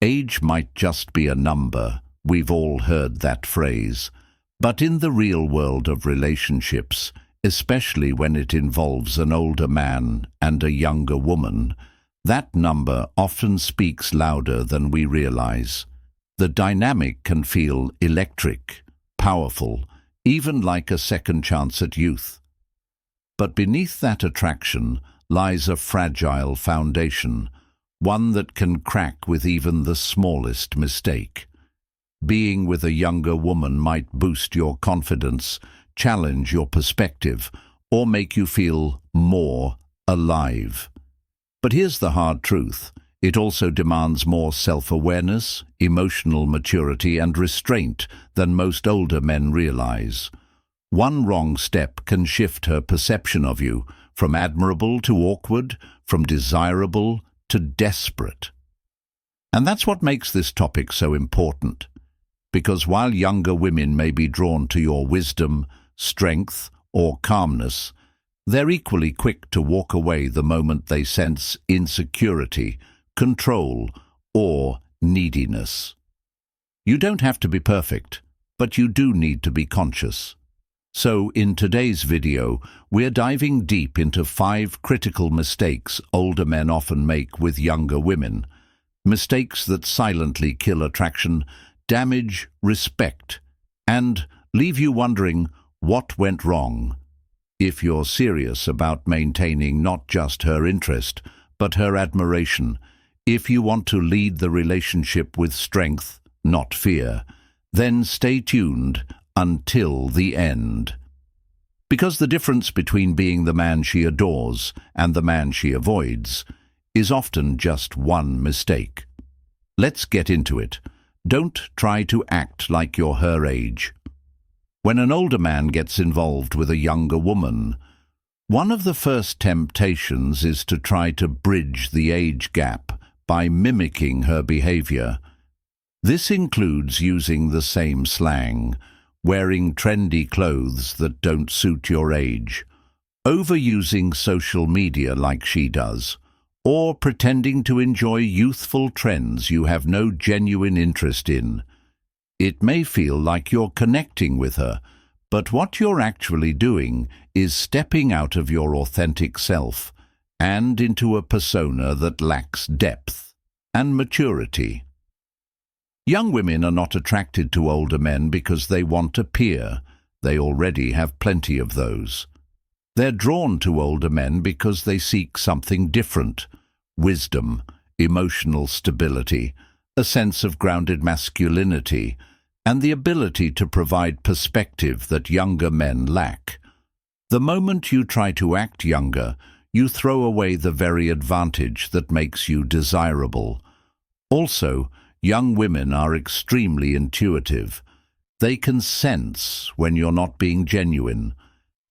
Age might just be a number. We've all heard that phrase. But in the real world of relationships, especially when it involves an older man and a younger woman, that number often speaks louder than we realize. The dynamic can feel electric, powerful, even like a second chance at youth. But beneath that attraction lies a fragile foundation, one that can crack with even the smallest mistake. Being with a younger woman might boost your confidence, challenge your perspective, or make you feel more alive. But here's the hard truth. It also demands more self-awareness, emotional maturity, and restraint than most older men realize. One wrong step can shift her perception of you, from admirable to awkward, from desirable to desperate. And that's what makes this topic so important. Because while younger women may be drawn to your wisdom, strength, or calmness, they're equally quick to walk away the moment they sense insecurity, control, or neediness. You don't have to be perfect, but you do need to be conscious. So in today's video, we're diving deep into 5 critical mistakes older men often make with younger women. Mistakes that silently kill attraction, damage respect, and leave you wondering what went wrong. If you're serious about maintaining not just her interest, but her admiration, if you want to lead the relationship with strength, not fear, then stay tuned until the end. Because the difference between being the man she adores and the man she avoids is often just one mistake. Let's get into it. Don't try to act like you're her age. When an older man gets involved with a younger woman, one of the first temptations is to try to bridge the age gap by mimicking her behavior. This includes using the same slang, wearing trendy clothes that don't suit your age, overusing social media like she does, or pretending to enjoy youthful trends you have no genuine interest in. It may feel like you're connecting with her, but what you're actually doing is stepping out of your authentic self and into a persona that lacks depth and maturity. Young women are not attracted to older men because they want a peer. They already have plenty of those. They're drawn to older men because they seek something different: wisdom, emotional stability, a sense of grounded masculinity, and the ability to provide perspective that younger men lack. The moment you try to act younger, you throw away the very advantage that makes you desirable. Also, young women are extremely intuitive. They can sense when you're not being genuine,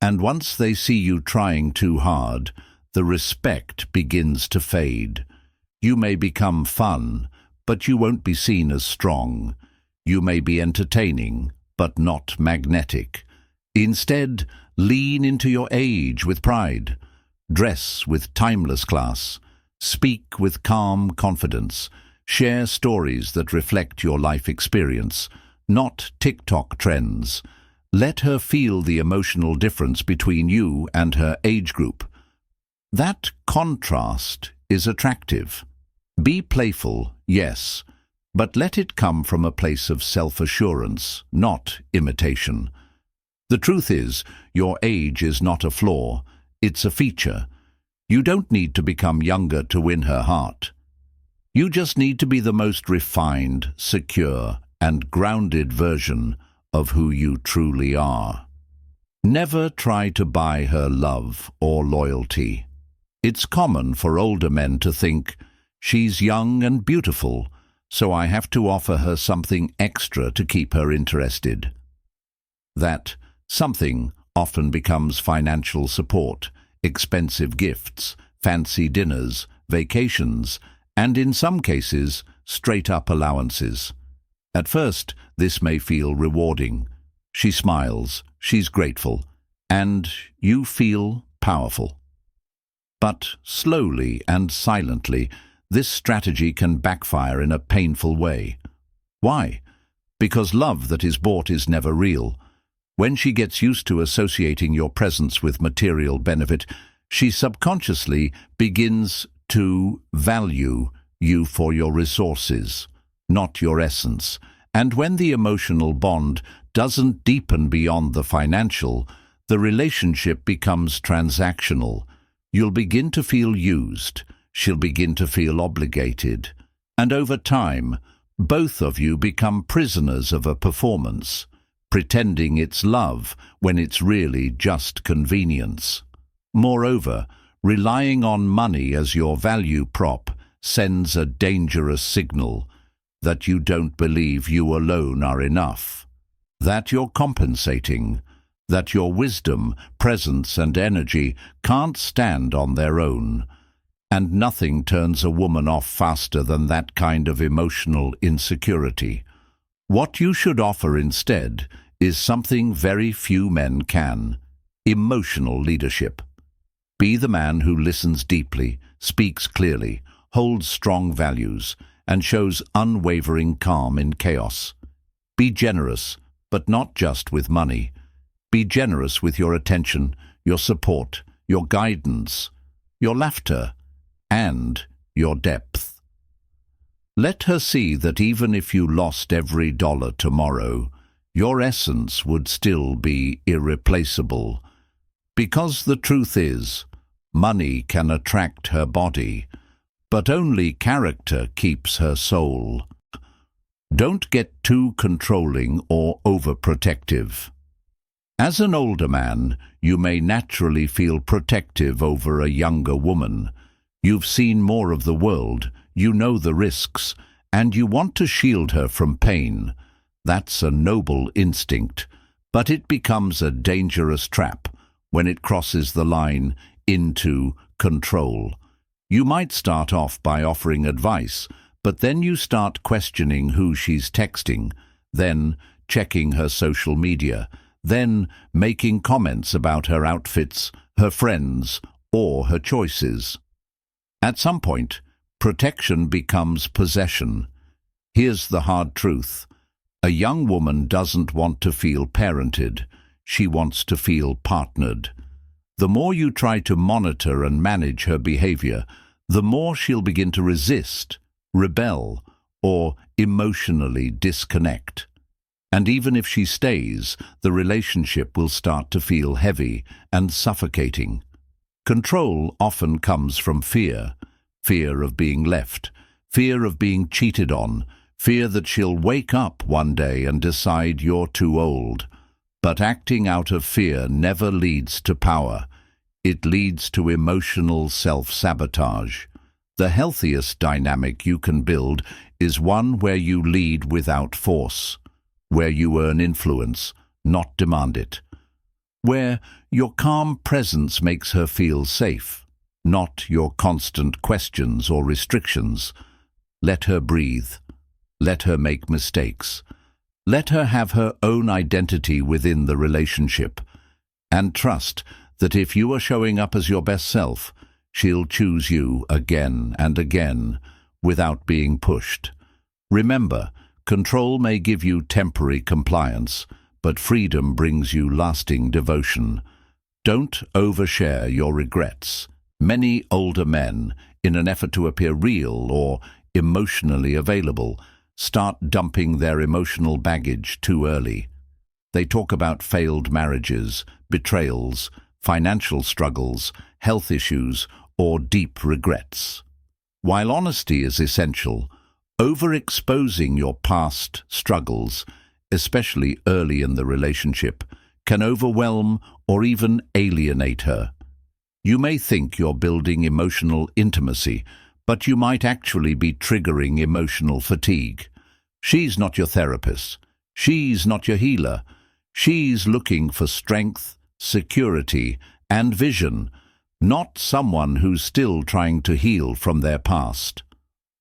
and once they see you trying too hard, the respect begins to fade. You may become fun, but you won't be seen as strong. You may be entertaining, but not magnetic. Instead, lean into your age with pride. Dress with timeless class. Speak with calm confidence. Share stories that reflect your life experience, not TikTok trends. Let her feel the emotional difference between you and her age group. That contrast is attractive. Be playful, yes, but let it come from a place of self-assurance, not imitation. The truth is, your age is not a flaw, it's a feature. You don't need to become younger to win her heart. You just need to be the most refined, secure, and grounded version of who you truly are. Never try to buy her love or loyalty. It's common for older men to think, she's young and beautiful, so I have to offer her something extra to keep her interested. That something often becomes financial support, expensive gifts, fancy dinners, vacations, and in some cases, straight-up allowances. At first, this may feel rewarding. She smiles, she's grateful, and you feel powerful. But slowly and silently, this strategy can backfire in a painful way. Why? Because love that is bought is never real. When she gets used to associating your presence with material benefit, she subconsciously begins to value you for your resources, not your essence. And when the emotional bond doesn't deepen beyond the financial, the relationship becomes transactional. You'll begin to feel used. She'll begin to feel obligated. And over time, both of you become prisoners of a performance, pretending it's love when it's really just convenience. Moreover, relying on money as your value prop sends a dangerous signal that you don't believe you alone are enough, that you're compensating, that your wisdom, presence, and energy can't stand on their own. And nothing turns a woman off faster than that kind of emotional insecurity. What you should offer instead is something very few men can: emotional leadership. Be the man who listens deeply, speaks clearly, holds strong values, and shows unwavering calm in chaos. Be generous, but not just with money. Be generous with your attention, your support, your guidance, your laughter, and your depth. Let her see that even if you lost every dollar tomorrow, your essence would still be irreplaceable. Because the truth is, money can attract her body, but only character keeps her soul. Don't get too controlling or overprotective. As an older man, you may naturally feel protective over a younger woman. You've seen more of the world, you know the risks, and you want to shield her from pain. That's a noble instinct, but it becomes a dangerous trap when it crosses the line into control. You might start off by offering advice, but then you start questioning who she's texting, then checking her social media, then making comments about her outfits, her friends, or her choices. At some point, protection becomes possession. Here's the hard truth. A young woman doesn't want to feel parented. She wants to feel partnered. The more you try to monitor and manage her behavior, the more she'll begin to resist, rebel, or emotionally disconnect. And even if she stays, the relationship will start to feel heavy and suffocating. Control often comes from fear. Fear of being left, fear of being cheated on, fear that she'll wake up one day and decide you're too old. But acting out of fear never leads to power. It leads to emotional self-sabotage. The healthiest dynamic you can build is one where you lead without force, where you earn influence, not demand it, where your calm presence makes her feel safe, not your constant questions or restrictions. Let her breathe. Let her make mistakes. Let her have her own identity within the relationship. And trust that if you are showing up as your best self, she'll choose you again and again without being pushed. Remember, control may give you temporary compliance, but freedom brings you lasting devotion. Don't overshare your regrets. Many older men, in an effort to appear real or emotionally available, start dumping their emotional baggage too early. They talk about failed marriages, betrayals, financial struggles, health issues, or deep regrets. While honesty is essential, overexposing your past struggles, especially early in the relationship, can overwhelm or even alienate her. You may think you're building emotional intimacy, but you might actually be triggering emotional fatigue. She's not your therapist. She's not your healer. She's looking for strength, security, and vision, not someone who's still trying to heal from their past.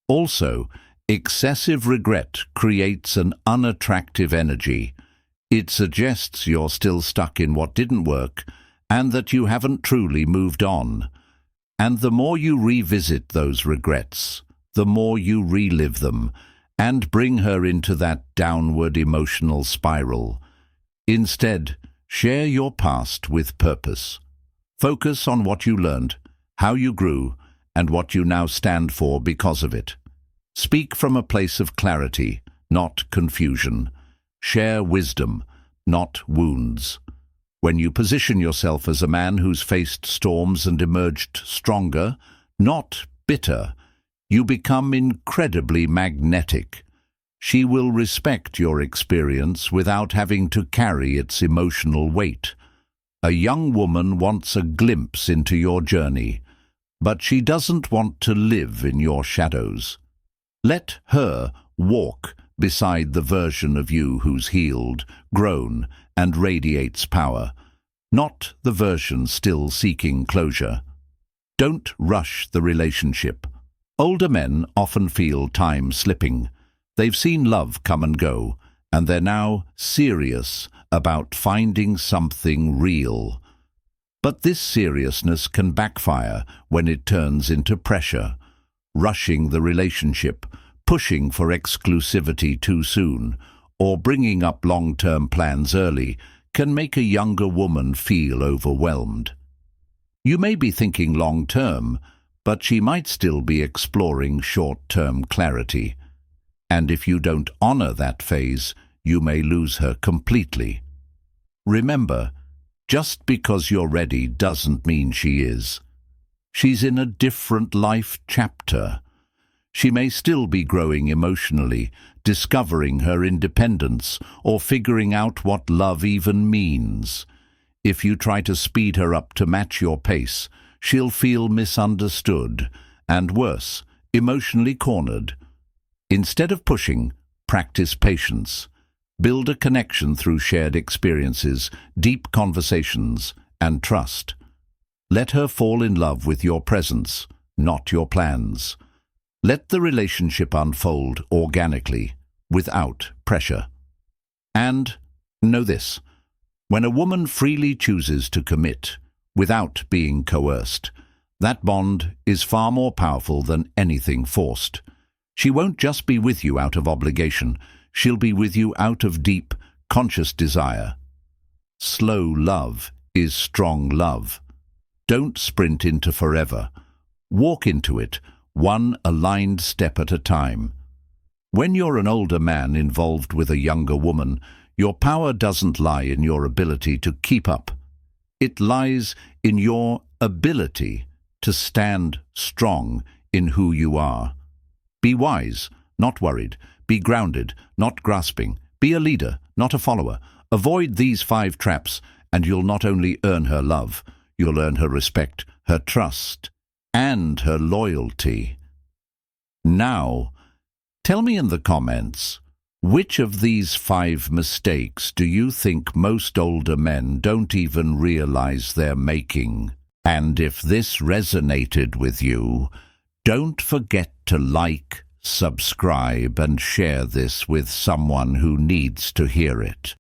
Also, excessive regret creates an unattractive energy. It suggests you're still stuck in what didn't work and that you haven't truly moved on. And the more you revisit those regrets, the more you relive them and bring her into that downward emotional spiral. Instead, share your past with purpose. Focus on what you learned, how you grew, and what you now stand for because of it. Speak from a place of clarity, not confusion. Share wisdom, not wounds. When you position yourself as a man who's faced storms and emerged stronger, not bitter, you become incredibly magnetic. She will respect your experience without having to carry its emotional weight. A young woman wants a glimpse into your journey, but she doesn't want to live in your shadows. Let her walk beside the version of you who's healed, grown, and radiates power, not the version still seeking closure. Don't rush the relationship. Older men often feel time slipping. They've seen love come and go, and they're now serious about finding something real. But this seriousness can backfire when it turns into pressure. Rushing the relationship, pushing for exclusivity too soon, or bringing up long-term plans early can make a younger woman feel overwhelmed. You may be thinking long-term, but she might still be exploring short-term clarity. And if you don't honor that phase, you may lose her completely. Remember, just because you're ready doesn't mean she is. She's in a different life chapter. She may still be growing emotionally, discovering her independence, or figuring out what love even means. If you try to speed her up to match your pace, she'll feel misunderstood, and worse, emotionally cornered. Instead of pushing, practice patience. Build a connection through shared experiences, deep conversations, and trust. Let her fall in love with your presence, not your plans. Let the relationship unfold organically, without pressure. And know this, when a woman freely chooses to commit, without being coerced, that bond is far more powerful than anything forced. She won't just be with you out of obligation, she'll be with you out of deep, conscious desire. Slow love is strong love. Don't sprint into forever. Walk into it, one aligned step at a time. When you're an older man involved with a younger woman, your power doesn't lie in your ability to keep up. It lies in your ability to stand strong in who you are. Be wise, not worried. Be grounded, not grasping. Be a leader, not a follower. Avoid these 5 traps, and you'll not only earn her love, you'll earn her respect, her trust, and her loyalty. Now, tell me in the comments, which of these 5 mistakes do you think most older men don't even realize they're making? And if this resonated with you, don't forget to like, subscribe, and share this with someone who needs to hear it.